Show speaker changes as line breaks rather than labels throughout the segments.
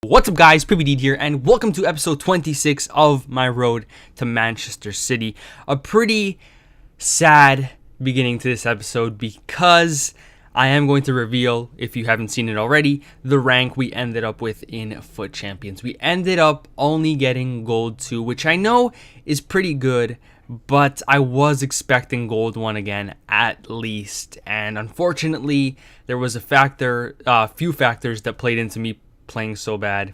What's up guys, PBD here, and welcome to episode 26 of my road to Manchester City. A pretty sad beginning to this episode because I am going to reveal, if you haven't seen it already, the rank we ended up with in Foot Champions. We ended up only getting Gold 2, which I know is pretty good, but I was expecting Gold 1 again at least. And unfortunately, there was a few factors that played into me playing so bad.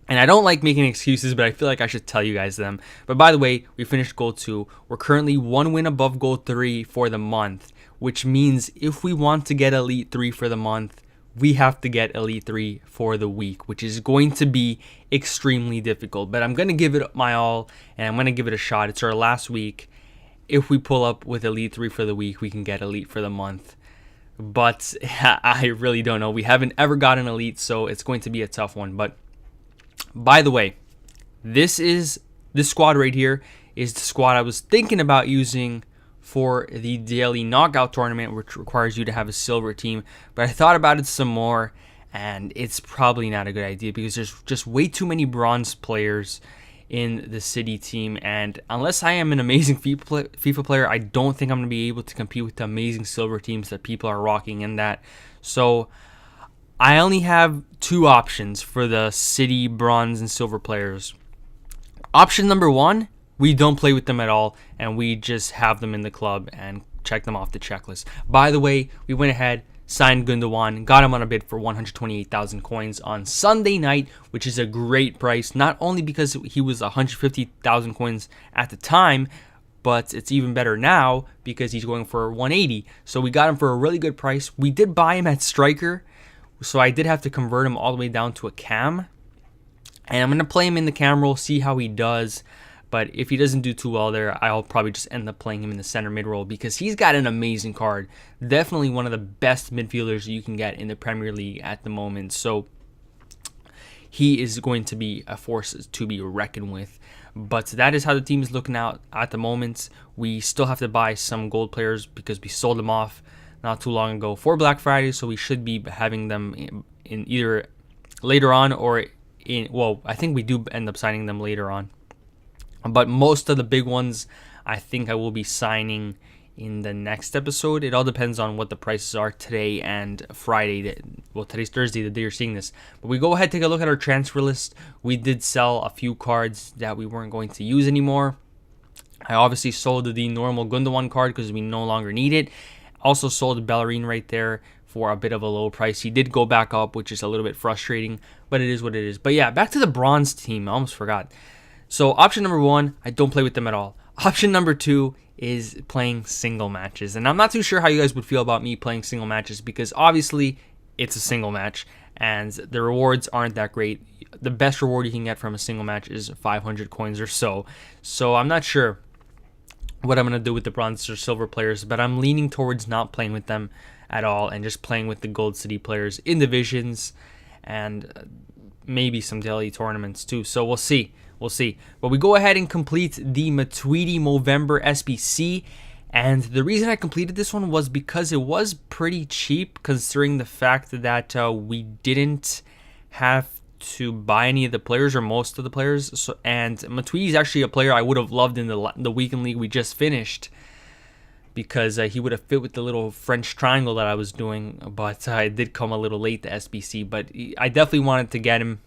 And I don't like making excuses, but I feel like I should tell you guys them. But by the way, we finished Gold 2. We're currently one win above Gold 3 for the month, which means if we want to get Elite 3 for the month, we have to get Elite 3 for the week, which is going to be extremely difficult. But I'm going to give it my all, and I'm going to give it a shot. It's our last week. If we pull up with Elite 3 for the week, we can get Elite for the month. But I really don't know. We haven't ever gotten Elite, so it's going to be a tough one. But by the way, this squad right here is the squad I was thinking about using for the daily knockout tournament, which requires you to have a silver team. But I thought about it some more, and it's probably not a good idea because there's just way too many bronze players in the City team, and unless I am an amazing FIFA player, I don't think I'm going to be able to compete with the amazing silver teams that people are rocking in that. So I only have two options for the City bronze and silver players. Option number one, we don't play with them at all, and we just have them in the club and check them off the checklist. By the way, we went ahead, signed Gundogan, got him on a bid for 128,000 coins on Sunday night, which is a great price, not only because he was 150,000 coins at the time, but it's even better now because he's going for 180. So we got him for a really good price. We did buy him at striker, so I did have to convert him all the way down to a cam. And I'm going to play him in the cam role, see how he does. But if he doesn't do too well there, I'll probably just end up playing him in the center mid role because he's got an amazing card. Definitely one of the best midfielders you can get in the Premier League at the moment. So he is going to be a force to be reckoned with. But that is how the team is looking out at the moment. We still have to buy some gold players because we sold them off not too long ago for Black Friday. So we should be having them in either later on or in, well, I think we do end up signing them later on. But most of the big ones, I think I will be signing in the next episode. It all depends on what the prices are today and Friday. Well, today's Thursday, the day you're seeing this. But we go ahead, take a look at our transfer list. We did sell a few cards that we weren't going to use anymore. I obviously sold the normal Gundogan card because we no longer need it. Also sold Bellerin right there for a bit of a low price. He did go back up, which is a little bit frustrating, but it is what it is. But yeah, back to the bronze team. I almost forgot. So option number one, I don't play with them at all. Option number two is playing single matches. And I'm not too sure how you guys would feel about me playing single matches because obviously it's a single match and the rewards aren't that great. The best reward you can get from a single match is 500 coins or so. So I'm not sure what I'm going to do with the bronze or silver players, but I'm leaning towards not playing with them at all and just playing with the Gold City players in divisions and maybe some daily tournaments too. So we'll see. We'll see. But we go ahead and complete the Matuidi Movember SBC. And the reason I completed this one was because it was pretty cheap considering the fact that we didn't have to buy any of the players or most of the players. So, and Matuidi is actually a player I would have loved in the weekend league we just finished because he would have fit with the little French triangle that I was doing. But it did come a little late, the SBC. But I definitely wanted to get him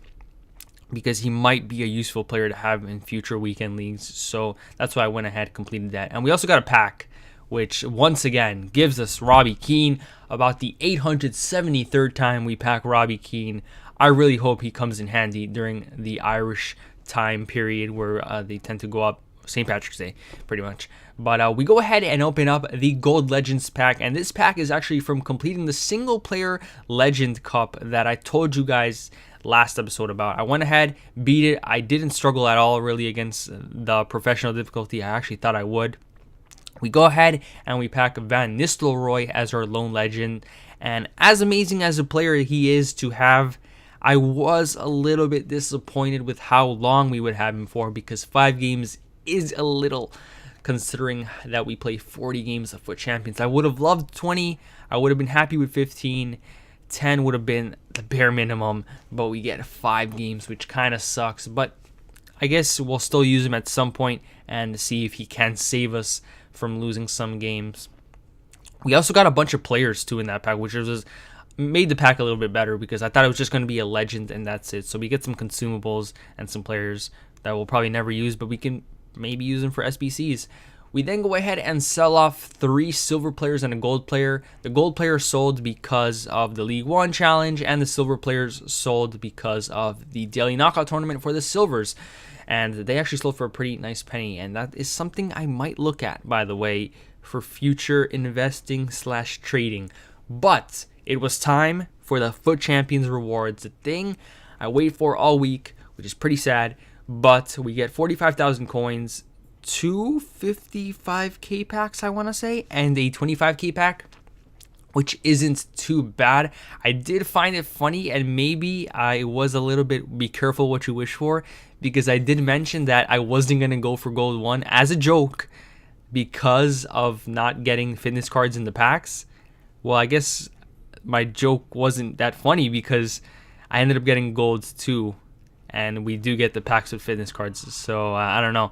because he might be a useful player to have in future weekend leagues. So that's why I went ahead and completed that. And we also got a pack, which once again gives us Robbie Keane. About the 873rd time we pack Robbie Keane. I really hope he comes in handy during the Irish time period where they tend to go up St. Patrick's Day, pretty much. But we go ahead and open up the Gold Legends pack. And this pack is actually from completing the single player Legend Cup that I told you guys last episode about. I went ahead, beat it. I didn't struggle at all really against the professional difficulty. I actually thought I would. We go ahead and we pack Van Nistelrooy as our lone legend. And as amazing as a player he is to have, I was a little bit disappointed with how long we would have him for because 5 games is a little considering that we play 40 games of Foot Champions. I would have loved 20. I would have been happy with 15. 10 would have been the bare minimum, but we get 5 games, which kind of sucks. But I guess we'll still use him at some point and see if he can save us from losing some games. We also got a bunch of players too in that pack, which made the pack a little bit better because I thought it was just going to be a legend and that's it. So we get some consumables and some players that we'll probably never use, but we can maybe use them for SBCs. We then go ahead and sell off 3 silver players and a gold player. The gold player sold because of the League One challenge, and the silver players sold because of the daily knockout tournament for the silvers. And they actually sold for a pretty nice penny, and that is something I might look at, by the way, for future investing / trading. But it was time for the Foot Champions rewards, the thing I wait for all week, which is pretty sad. But we get 45,000 coins, 2 55k packs, I want to say, and a 25k pack, which isn't too bad. I did find it funny, and maybe I was a little bit be careful what you wish for, because I did mention that I wasn't going to go for gold 1 as a joke because of not getting fitness cards in the packs. Well, I guess my joke wasn't that funny because I ended up getting gold 2, and we do get the packs with fitness cards. So I don't know.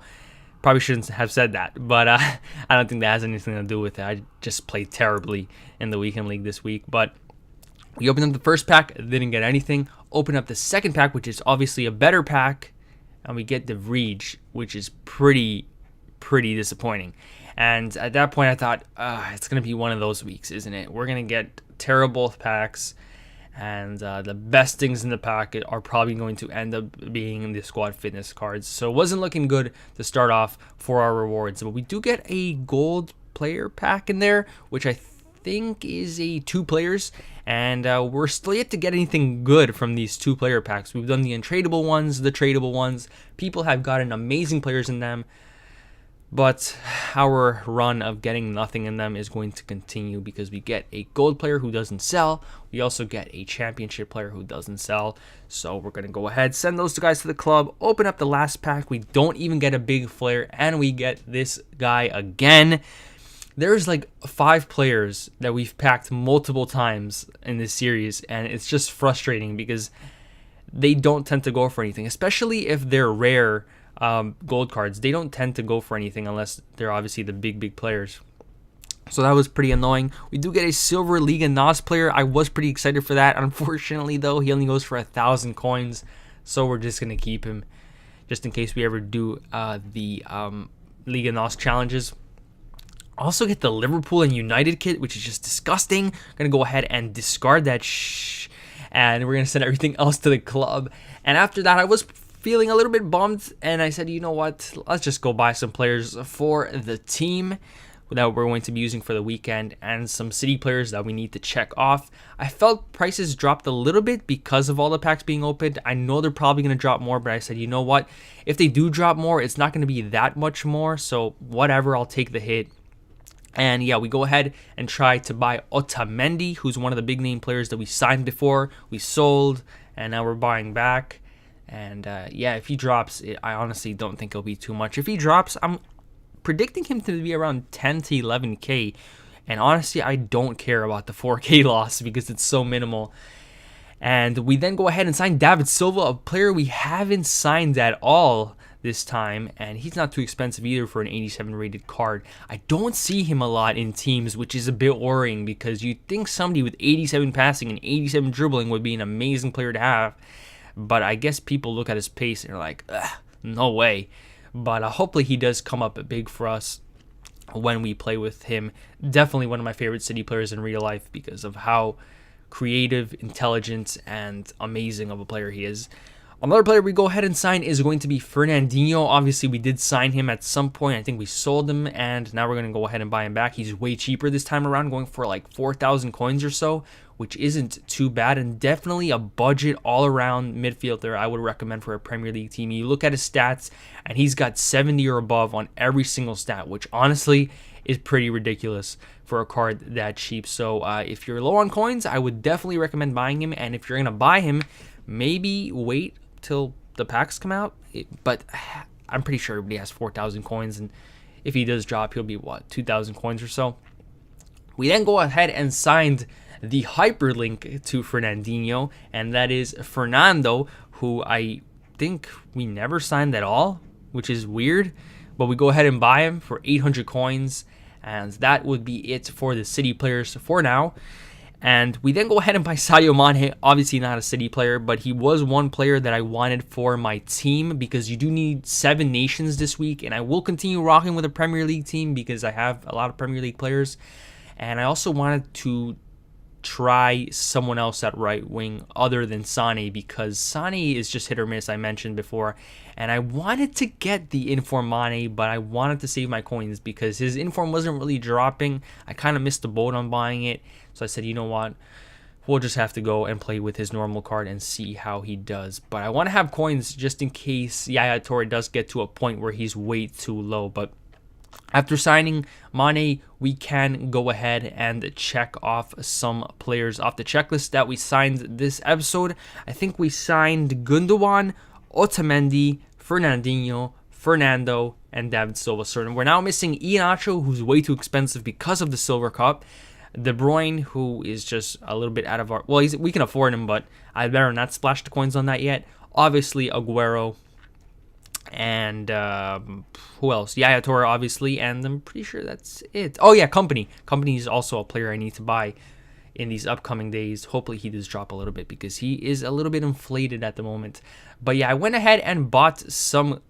Probably shouldn't have said that, but I don't think that has anything to do with it. I just played terribly in the weekend league this week. But we opened up the first pack, didn't get anything. Open up the second pack, which is obviously a better pack, and we get the Reach, which is pretty disappointing. And at that point, I thought, it's going to be one of those weeks, isn't it? We're going to get terrible packs, and the best things in the pack are probably going to end up being the squad fitness cards. So it wasn't looking good to start off for our rewards. But we do get a gold player pack in there, which I think is a 2 players. And we're still yet to get anything good from these 2 player packs. We've done the untradeable ones, the tradable ones. People have gotten amazing players in them. But our run of getting nothing in them is going to continue because we get a gold player who doesn't sell. We also get a championship player who doesn't sell. So we're going to go ahead, send those 2 guys to the club, open up the last pack. We don't even get a big flare, and we get this guy again. There's like 5 players that we've packed multiple times in this series, and it's just frustrating because they don't tend to go for anything, especially if they're rare gold cards. They don't tend to go for anything unless they're obviously the big players. So that was pretty annoying. We do get a silver Liga NOS player. I was pretty excited for that. Unfortunately, though, he only goes for 1,000 coins, so we're just gonna keep him just in case we ever do the Liga NOS challenges. Also get the Liverpool and United kit, which is just disgusting. Gonna go ahead and discard that and we're gonna send everything else to the club. And after that, I was feeling a little bit bummed, and I said, you know what, let's just go buy some players for the team that we're going to be using for the weekend, and some city players that we need to check off. I felt prices dropped a little bit because of all the packs being opened. I know they're probably going to drop more, but I said, you know what, if they do drop more, it's not going to be that much more, so whatever, I'll take the hit. And yeah, we go ahead and try to buy Otamendi, who's one of the big name players that we signed before, we sold, and now we're buying back. And yeah, if he drops, I honestly don't think it'll be too much. If he drops, I'm predicting him to be around 10 to 11k. And honestly, I don't care about the 4k loss because it's so minimal. And we then go ahead and sign David Silva, a player we haven't signed at all this time. And he's not too expensive either for an 87 rated card. I don't see him a lot in teams, which is a bit worrying because you'd think somebody with 87 passing and 87 dribbling would be an amazing player to have. But I guess people look at his pace and are like, no way. But hopefully he does come up big for us when we play with him. Definitely one of my favorite City players in real life because of how creative, intelligent, and amazing of a player he is. Another player we go ahead and sign is going to be Fernandinho. Obviously, we did sign him at some point. I think we sold him, and now we're going to go ahead and buy him back. He's way cheaper this time around, going for like 4,000 coins or so, which isn't too bad, and definitely a budget all-around midfielder I would recommend for a Premier League team. You look at his stats, and he's got 70 or above on every single stat, which honestly is pretty ridiculous for a card that cheap. So if you're low on coins, I would definitely recommend buying him, and if you're going to buy him, maybe wait till the packs come out. But I'm pretty sure everybody has 4,000 coins, and if he does drop, he'll be, 2,000 coins or so. We then go ahead and signed the hyperlink to Fernandinho, and that is Fernando, who I think we never signed at all, which is weird. But we go ahead and buy him for 800 coins, and that would be it for the City players for now. And we then go ahead and buy Sadio Mane, obviously not a City player, but he was one player that I wanted for my team because you do need 7 nations this week, and I will continue rocking with a Premier League team because I have a lot of Premier League players. And I also wanted to try someone else at right wing other than Sane because Sane is just hit or miss, I mentioned before. And I wanted to get the inform Mane, but I wanted to save my coins because his inform wasn't really dropping. I kind of missed the boat on buying it. So I said, you know what? We'll just have to go and play with his normal card and see how he does. But I want to have coins just in case Yaya Toure does get to a point where he's way too low. But after signing Mane, we can go ahead and check off some players off the checklist that we signed this episode. I think we signed Gundogan, Otamendi, Fernandinho, Fernando, and David Silva. So we're now missing Iheanacho, who's way too expensive because of the Silver Cup. De Bruyne, who is just a little bit out of our... Well, we can afford him, but I'd better not splash the coins on that yet. Obviously, Aguero. And who else? Yaya Toure, obviously, and I'm pretty sure that's it. Oh yeah, Company. Company is also a player I need to buy in these upcoming days. Hopefully he does drop a little bit because he is a little bit inflated at the moment. But yeah, I went ahead and bought some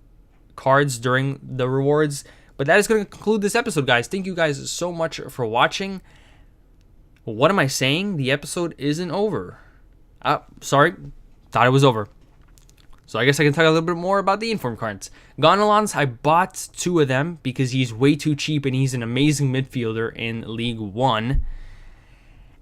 cards during the rewards. But that is going to conclude this episode, guys. Thank you guys so much for watching. What am I saying? The episode isn't over. Sorry, thought it was over. So I guess I can talk a little bit more about the inform cards. Gonalons, I bought 2 of them because he's way too cheap and he's an amazing midfielder in League 1.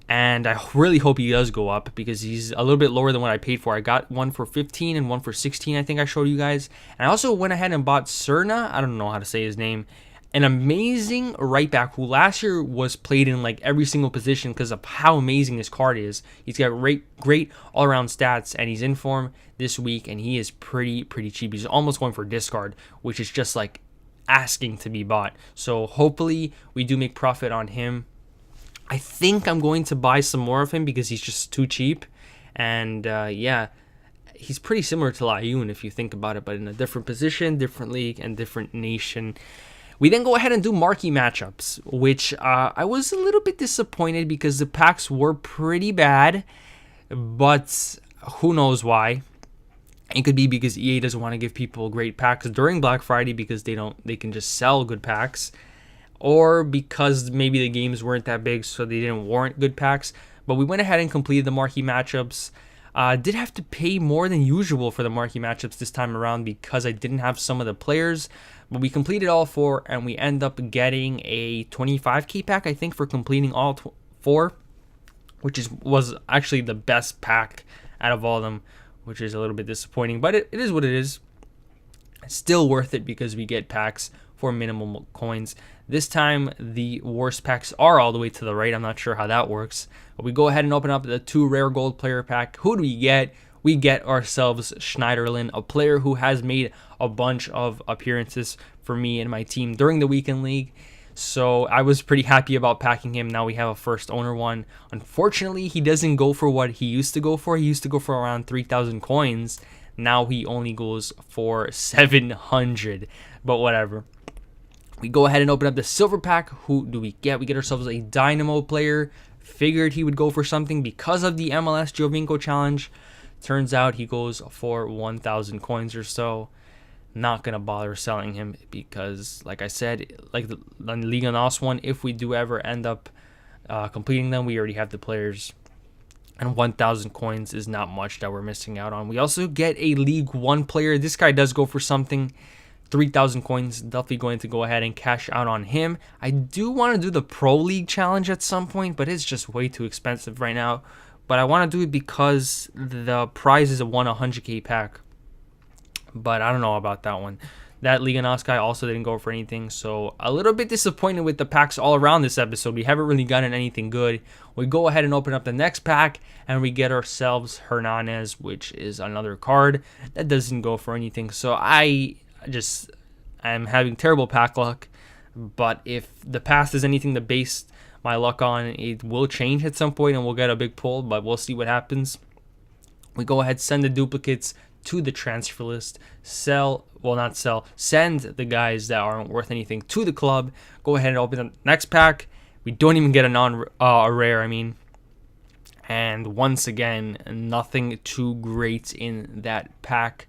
And I really hope he does go up because he's a little bit lower than what I paid for. I got one for 15 and one for 16, I think I showed you guys. And I also went ahead and bought Serna. I don't know how to say his name. An amazing right back who last year was played in like every single position because of how amazing his card is. He's got great all-around stats, and he's in form this week, and he is pretty cheap. He's almost going for discard, which is just like asking to be bought. So hopefully we do make profit on him. I think I'm going to buy some more of him because he's just too cheap. And yeah, he's pretty similar to Layun if you think about it, but in a different position, different league, and different nation. We then go ahead and do marquee matchups, which I was a little bit disappointed because the packs were pretty bad, but who knows why. It could be because EA doesn't want to give people great packs during Black Friday because they can just sell good packs, or because maybe the games weren't that big so they didn't warrant good packs. But we went ahead and completed the marquee matchups. Did have to pay more than usual for the marquee matchups this time around because I didn't have some of the players. But we completed all 4, and we end up getting a 25k pack, I think, for completing all 4, which was actually the best pack out of all of them, which is a little bit disappointing. But it is what it is. It's still worth it because we get packs for minimum coins. This time, the worst packs are all the way to the right. I'm not sure how that works. But we go ahead and open up the 2 rare gold player pack. Who do we get? We get ourselves Schneiderlin, a player who has made a bunch of appearances for me and my team during the weekend league. So I was pretty happy about packing him. Now we have a first owner one. Unfortunately, he doesn't go for what he used to go for. He used to go for around 3,000 coins. Now he only goes for 700. But whatever. We go ahead and open up the silver pack. Who do we get? We get ourselves a Dynamo player. Figured he would go for something because of the MLS Giovinco challenge. Turns out he goes for 1,000 coins or so. Not going to bother selling him because, like I said, like the Liga NOS one, if we do ever end up completing them, we already have the players. And 1,000 coins is not much that we're missing out on. We also get a League 1 player. This guy does go for something. 3,000 coins. Definitely going to go ahead and cash out on him. I do want to do the Pro League challenge at some point, but it's just way too expensive right now. But I want to do it because the prize is a 100k pack. But I don't know about that one. That Liga NOS guy also didn't go for anything. So a little bit disappointed with the packs all around this episode. We haven't really gotten anything good. We go ahead and open up the next pack. And we get ourselves Hernandez, which is another card that doesn't go for anything. So I'm having terrible pack luck. But if the past is anything to base my luck on. It will change at some point and we'll get a big pull, but we'll see what happens. We go ahead, send the duplicates to the transfer list, send the guys that aren't worth anything to the club. Go ahead and open the next pack. We don't even get a rare, and once again, nothing too great in that pack.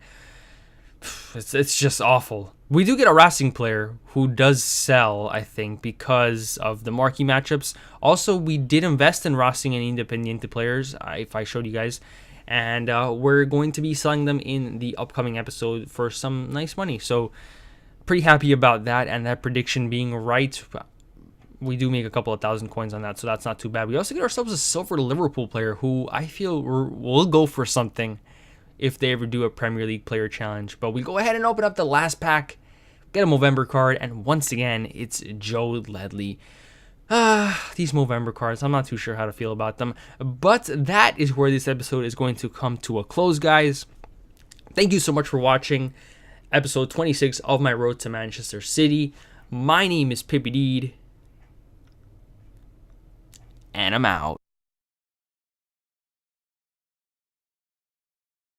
It's just awful. We do get a Racing player who does sell, I think, because of the marquee matchups. Also, we did invest in Racing and Independiente players, if I showed you guys. And we're going to be selling them in the upcoming episode for some nice money. So, pretty happy about that and that prediction being right. We do make a couple of thousand coins on that, so that's not too bad. We also get ourselves a silver Liverpool player who I feel will go for something if they ever do a Premier League player challenge. But we go ahead and open up the last pack, get a Movember card, and once again, it's Joe Ledley. These Movember cards, I'm not too sure how to feel about them. But that is where this episode is going to come to a close, guys. Thank you so much for watching episode 26 of my road to Manchester City. My name is Pippi Deed, and I'm out.